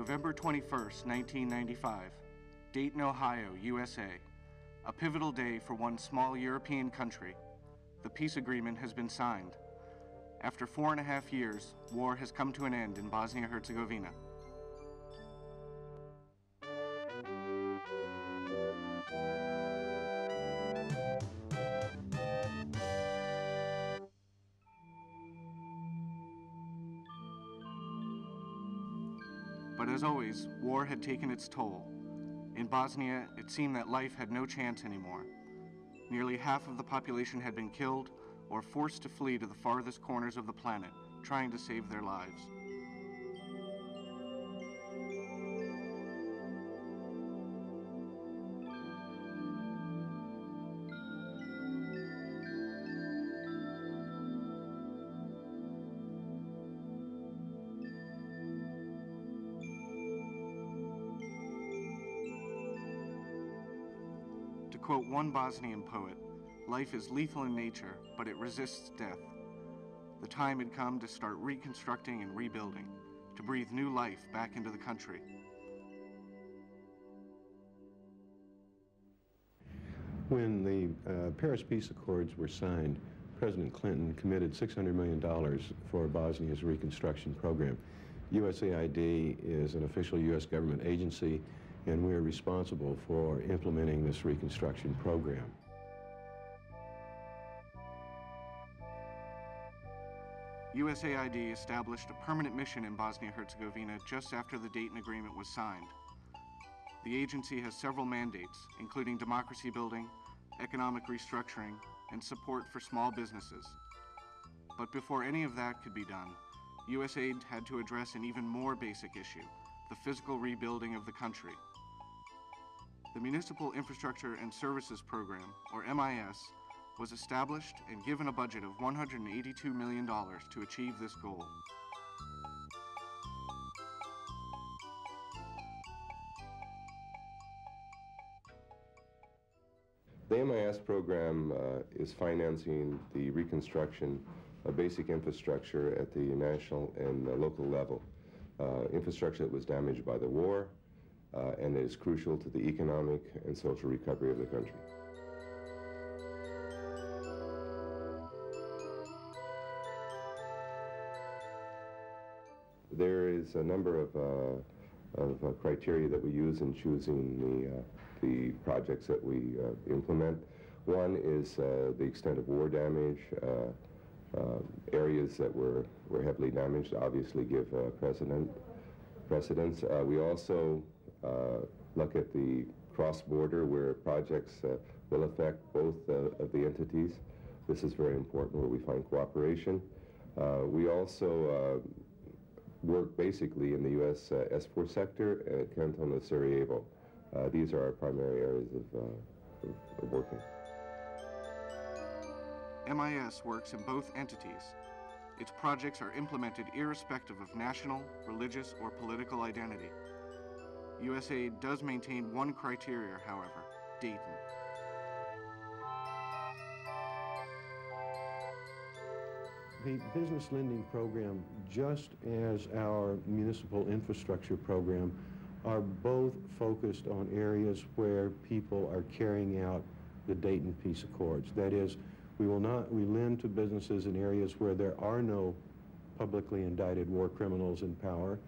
November 21st, 1995, Dayton, Ohio, USA. A pivotal day for one small European country. The peace agreement has been signed. After 4.5 years, war has come to an end in Bosnia-Herzegovina. But as always, war had taken its toll. In Bosnia, it seemed that life had no chance anymore. Nearly half of the population had been killed or forced to flee to the farthest corners of the planet, trying to save their lives. To quote one Bosnian poet, "Life is lethal in nature, but it resists death." The time had come to start reconstructing and rebuilding, to breathe new life back into the country. When the Paris Peace Accords were signed, President Clinton committed $600 million for Bosnia's reconstruction program. USAID is an official U.S. government agency, and we are responsible for implementing this reconstruction program. USAID established a permanent mission in Bosnia-Herzegovina just after the Dayton Agreement was signed. The agency has several mandates, including democracy building, economic restructuring, and support for small businesses. But before any of that could be done, USAID had to address an even more basic issue, the physical rebuilding of the country. The Municipal Infrastructure and Services Program, or MIS, was established and given a budget of $182 million to achieve this goal. The MIS program is financing the reconstruction of basic infrastructure at the national and local level. Infrastructure that was damaged by the war and is crucial to the economic and social recovery of the country. There is a number of criteria that we use in choosing the projects that we implement. One is the extent of war damage. Areas that were heavily damaged obviously give precedence. We also look at the cross-border where projects will affect both of the entities. This is very important where we find cooperation. We also work basically in the U.S. S4 sector and Canton of Sarajevo. These are our primary areas of working. MIS works in both entities. Its projects are implemented irrespective of national, religious, or political identity. USAID does maintain one criteria, however, Dayton. The business lending program, just as our municipal infrastructure program, are both focused on areas where people are carrying out the Dayton Peace Accords. That is, we lend to businesses in areas where there are no publicly indicted war criminals in power,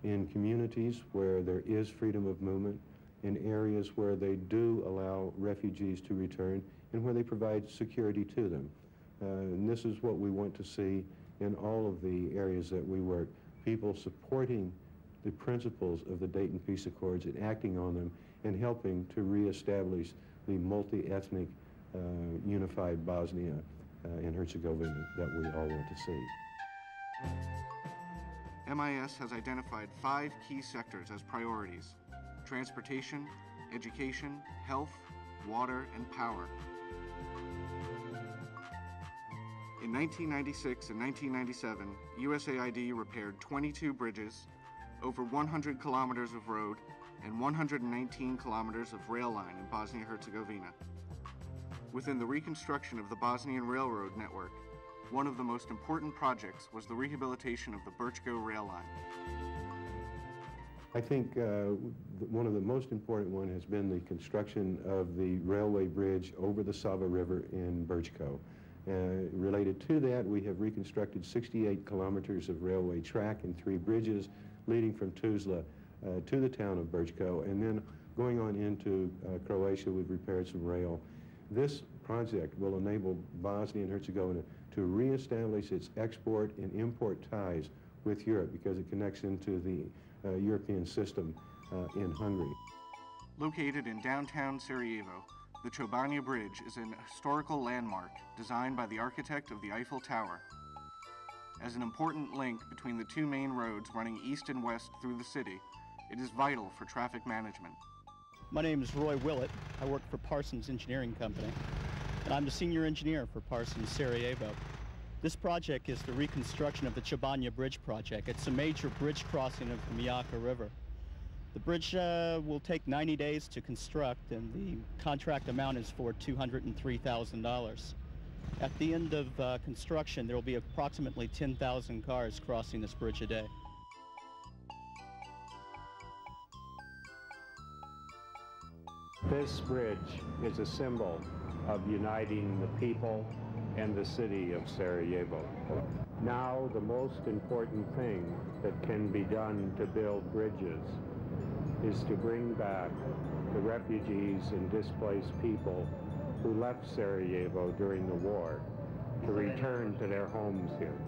in communities where there is freedom of movement, in areas where they do allow refugees to return, and where they provide security to them. And this is what we want to see in all of the areas that we work, people supporting the principles of the Dayton Peace Accords and acting on them and helping to reestablish the multi-ethnic, unified Bosnia and Herzegovina that we all want to see. MIS has identified 5 key sectors as priorities: transportation, education, health, water, and power. In 1996 and 1997, USAID repaired 22 bridges, over 100 kilometers of road, and 119 kilometers of rail line in Bosnia-Herzegovina. Within the reconstruction of the Bosnian railroad network, one of the most important projects was the rehabilitation of the Brčko rail line. I think one of the most important one has been the construction of the railway bridge over the Sava River in Brčko. Related to that, we have reconstructed 68 kilometers of railway track and 3 bridges leading from Tuzla to the town of Brčko, and then going on into Croatia, we've repaired some rail. This project will enable Bosnia and Herzegovina to reestablish its export and import ties with Europe because it connects into the European system in Hungary. Located in downtown Sarajevo, the Chobani Bridge is an historical landmark designed by the architect of the Eiffel Tower. As an important link between the 2 main roads running east and west through the city, it is vital for traffic management. My name is Roy Willett. I work for Parsons Engineering Company, and I'm the senior engineer for Parsons Sarajevo. This project is the reconstruction of the Chobani Bridge project. It's a major bridge crossing of the Mijaka River. The bridge will take 90 days to construct, and the contract amount is for $203,000. At the end of construction, there will be approximately 10,000 cars crossing this bridge a day. This bridge is a symbol of uniting the people and the city of Sarajevo. Now, the most important thing that can be done to build bridges is to bring back the refugees and displaced people who left Sarajevo during the war to return to their homes here.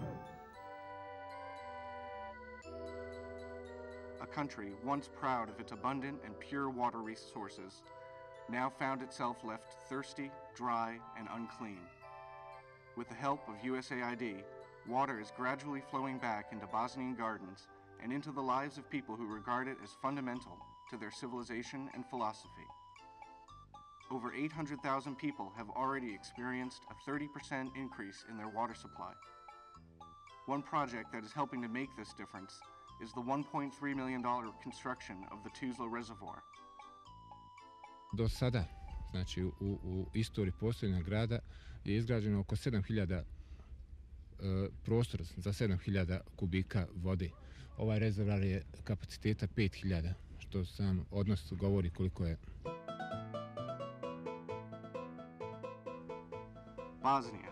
A country once proud of its abundant and pure water resources now found itself left thirsty, dry, and unclean. With the help of USAID, water is gradually flowing back into Bosnian gardens and into the lives of people who regard it as fundamental to their civilization and philosophy. Over 800,000 people have already experienced a 30% increase in their water supply. One project that is helping to make this difference is the $1.3 million construction of the Tuzla Reservoir. Do sada, znači u istoriji postojanja grada je izgrađeno oko 7.000 prostora za 7.000 kubika vode. Ovaj rezervoar je kapaciteta 5.000, što sam odnos govori koliko je. Bosnia,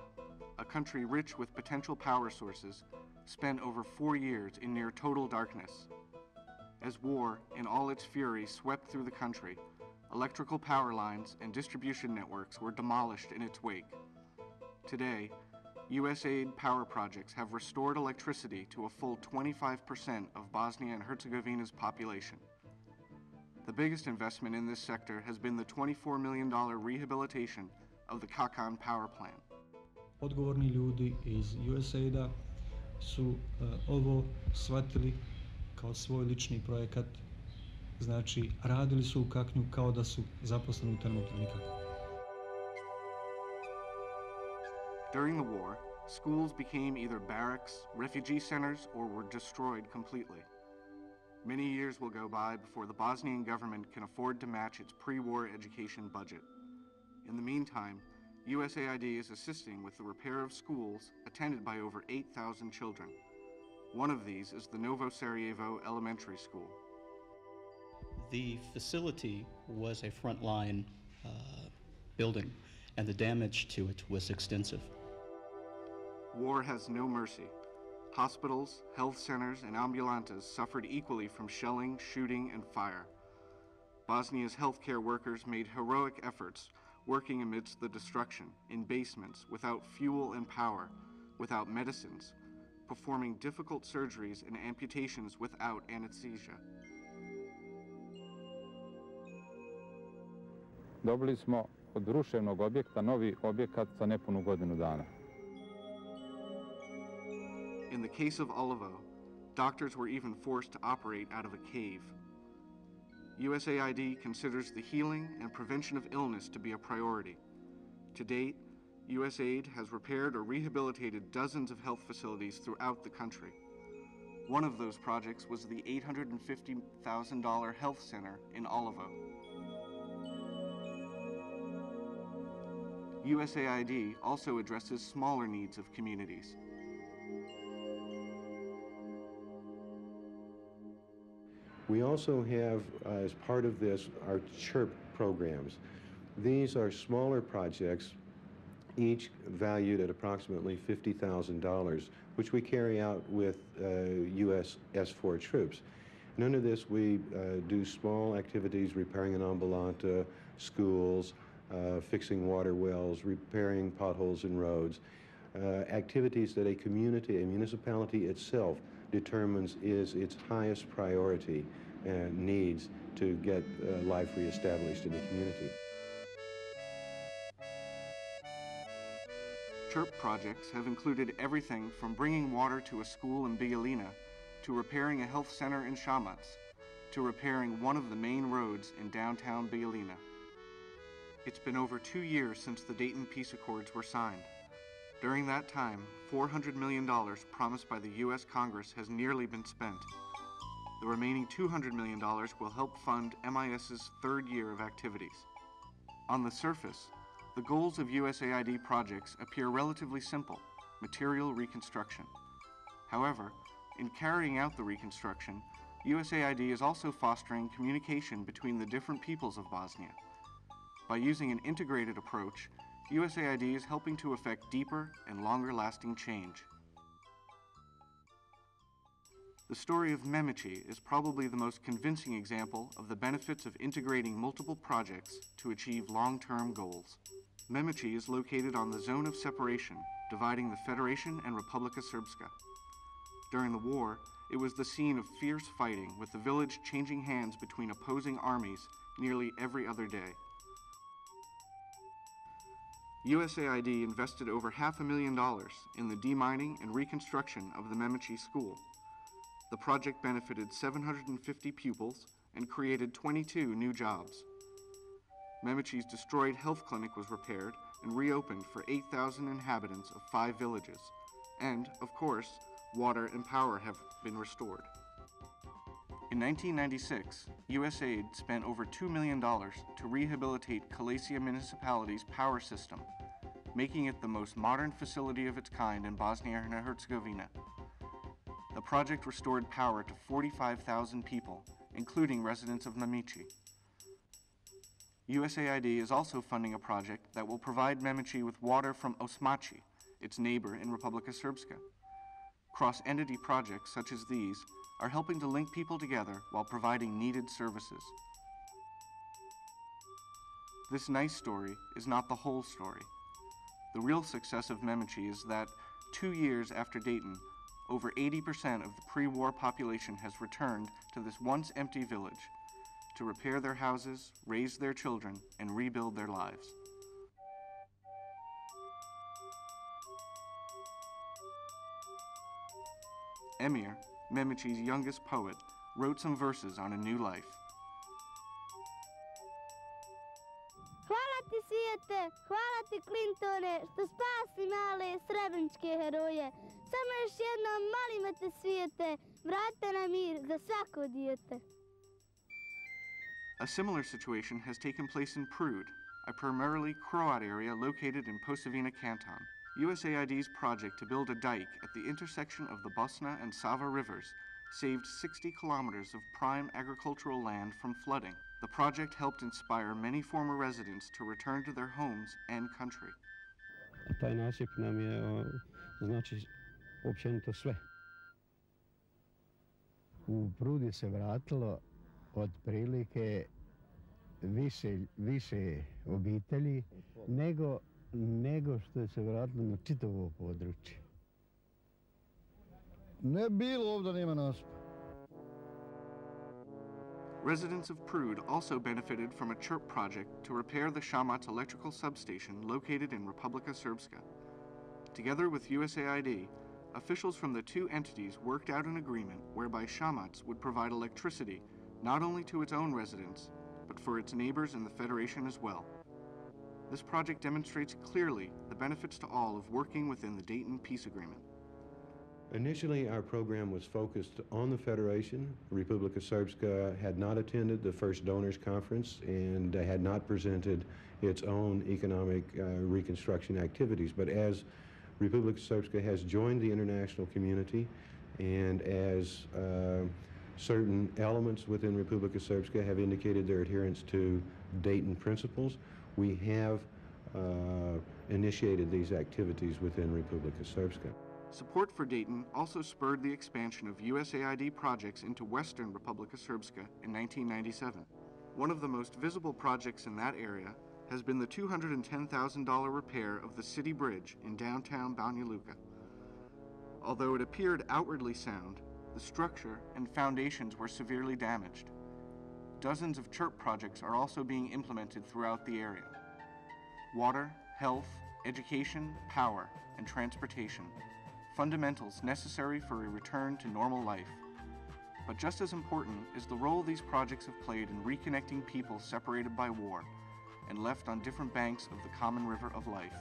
a country rich with potential power sources, spent over 4 years in near total darkness. As war, in all its fury, swept through the country, electrical power lines and distribution networks were demolished in its wake. Today, USAID power projects have restored electricity to a full 25% of Bosnia and Herzegovina's population. The biggest investment in this sector has been the $24 million rehabilitation of the Kakan power plant. Odgovorni ljudi iz USAID-a su ovo shvatili kao svoj lični projekat. Znači, radili su u Kaknju kao da su zaposleni u termoelektrani Kaknju. During the war, schools became either barracks, refugee centers, or were destroyed completely. Many years will go by before the Bosnian government can afford to match its pre-war education budget. In the meantime, USAID is assisting with the repair of schools attended by over 8,000 children. One of these is the Novo Sarajevo Elementary School. The facility was a frontline building, and the damage to it was extensive. War has no mercy. Hospitals, health centers, and ambulances suffered equally from shelling, shooting, and fire. Bosnia's healthcare workers made heroic efforts working amidst the destruction, in basements, without fuel and power, without medicines, performing difficult surgeries and amputations without anesthesia. Dobili smo od ruševnog objekta novi objekat za nepunu godinu dana. In the case of Olivo, doctors were even forced to operate out of a cave. USAID considers the healing and prevention of illness to be a priority. To date, USAID has repaired or rehabilitated dozens of health facilities throughout the country. One of those projects was the $850,000 health center in Olivo. USAID also addresses smaller needs of We also have, as part of this, our CHIRP programs. These are smaller projects, each valued at approximately $50,000, which we carry out with U.S. S-4 troops. And under this, we do small activities, repairing an ambulanta, schools, fixing water wells, repairing potholes in roads, activities that a community, a municipality itself determines is its highest priority and needs to get life reestablished in the community. CHIRP projects have included everything from bringing water to a school in Bijeljina, to repairing a health center in Šamac, to repairing one of the main roads in downtown Bijeljina. It's been over 2 years since the Dayton Peace Accords were signed. During that time, $400 million promised by the U.S. Congress has nearly been spent. The remaining $200 million will help fund MIS's third year of activities. On the surface, the goals of USAID projects appear relatively simple: material reconstruction. However, in carrying out the reconstruction, USAID is also fostering communication between the different peoples of Bosnia. By using an integrated approach, USAID is helping to effect deeper and longer-lasting change. The story of Memići is probably the most convincing example of the benefits of integrating multiple projects to achieve long-term goals. Memići is located on the zone of separation, dividing the Federation and Republika Srpska. During the war, it was the scene of fierce fighting, with the village changing hands between opposing armies nearly every other day. USAID invested over $500,000 in the demining and reconstruction of the Memići school. The project benefited 750 pupils and created 22 new jobs. Memici's destroyed health clinic was repaired and reopened for 8,000 inhabitants of 5 villages. And, of course, water and power have been restored. In 1996, USAID spent over $2 million to rehabilitate Kalasia Municipality's power system, making it the most modern facility of its kind in Bosnia and Herzegovina. The project restored power to 45,000 people, including residents of Memići. USAID is also funding a project that will provide Memići with water from Osmaci, its neighbor in Republika Srpska. Cross-entity projects such as these are helping to link people together while providing needed services. This nice story is not the whole story. The real success of Memići is that 2 years after Dayton, over 80% of the pre-war population has returned to this once empty village to repair their houses, raise their children, and rebuild their lives. Emir, Memici's youngest poet, wrote some verses on a new life. Hvala ti svijete, hvala ti Clintone, što spasi male srebreničke heroje. Samo još jednom molimo te svijete, vrate na mir za svako dijete. A similar situation has taken place in Prud, a primarily Croat area located in Posavina Canton. USAID's project to build a dike at the intersection of the Bosna and Sava rivers saved 60 kilometers of prime agricultural land from flooding. The project helped inspire many former residents to return to their homes and country. Taj nasip nam je znači općenito sve. U Prudi se vratilo otprilike više obitelji nego što je se vratilo na čitavo područje. Ne bilo ovdje nema nasipa. Residents of Prud also benefited from a CHIRP project to repair the Šamac electrical substation located in Republika Srpska. Together with USAID, officials from the two entities worked out an agreement whereby Šamac would provide electricity not only to its own residents, but for its neighbors in the Federation as well. This project demonstrates clearly the benefits to all of working within the Dayton Peace Agreement. Initially, our program was focused on the Federation. Republika Srpska had not attended the first donors conference and had not presented its own economic reconstruction activities. But as Republika Srpska has joined the international community and as Certain elements within Republika Srpska have indicated their adherence to Dayton principles. We have initiated these activities within Republika Srpska. Support for Dayton also spurred the expansion of USAID projects into Western Republika Srpska in 1997. One of the most visible projects in that area has been the $210,000 repair of the city bridge in downtown Banja Luka. Although it appeared outwardly sound, the structure and foundations were severely damaged. Dozens of CHIRP projects are also being implemented throughout the area. Water, health, education, power, and transportation, fundamentals necessary for a return to normal life. But just as important is the role these projects have played in reconnecting people separated by war and left on different banks of the common river of life.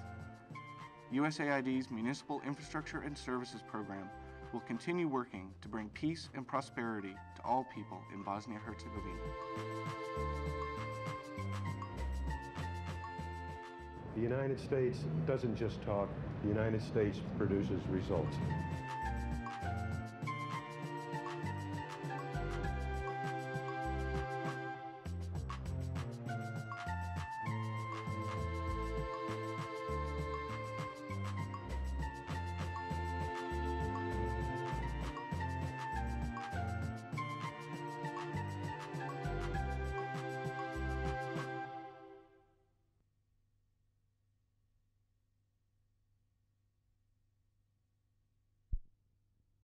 USAID's Municipal Infrastructure and Services Program will continue working to bring peace and prosperity to all people in Bosnia-Herzegovina. The United States doesn't just talk, the United States produces results.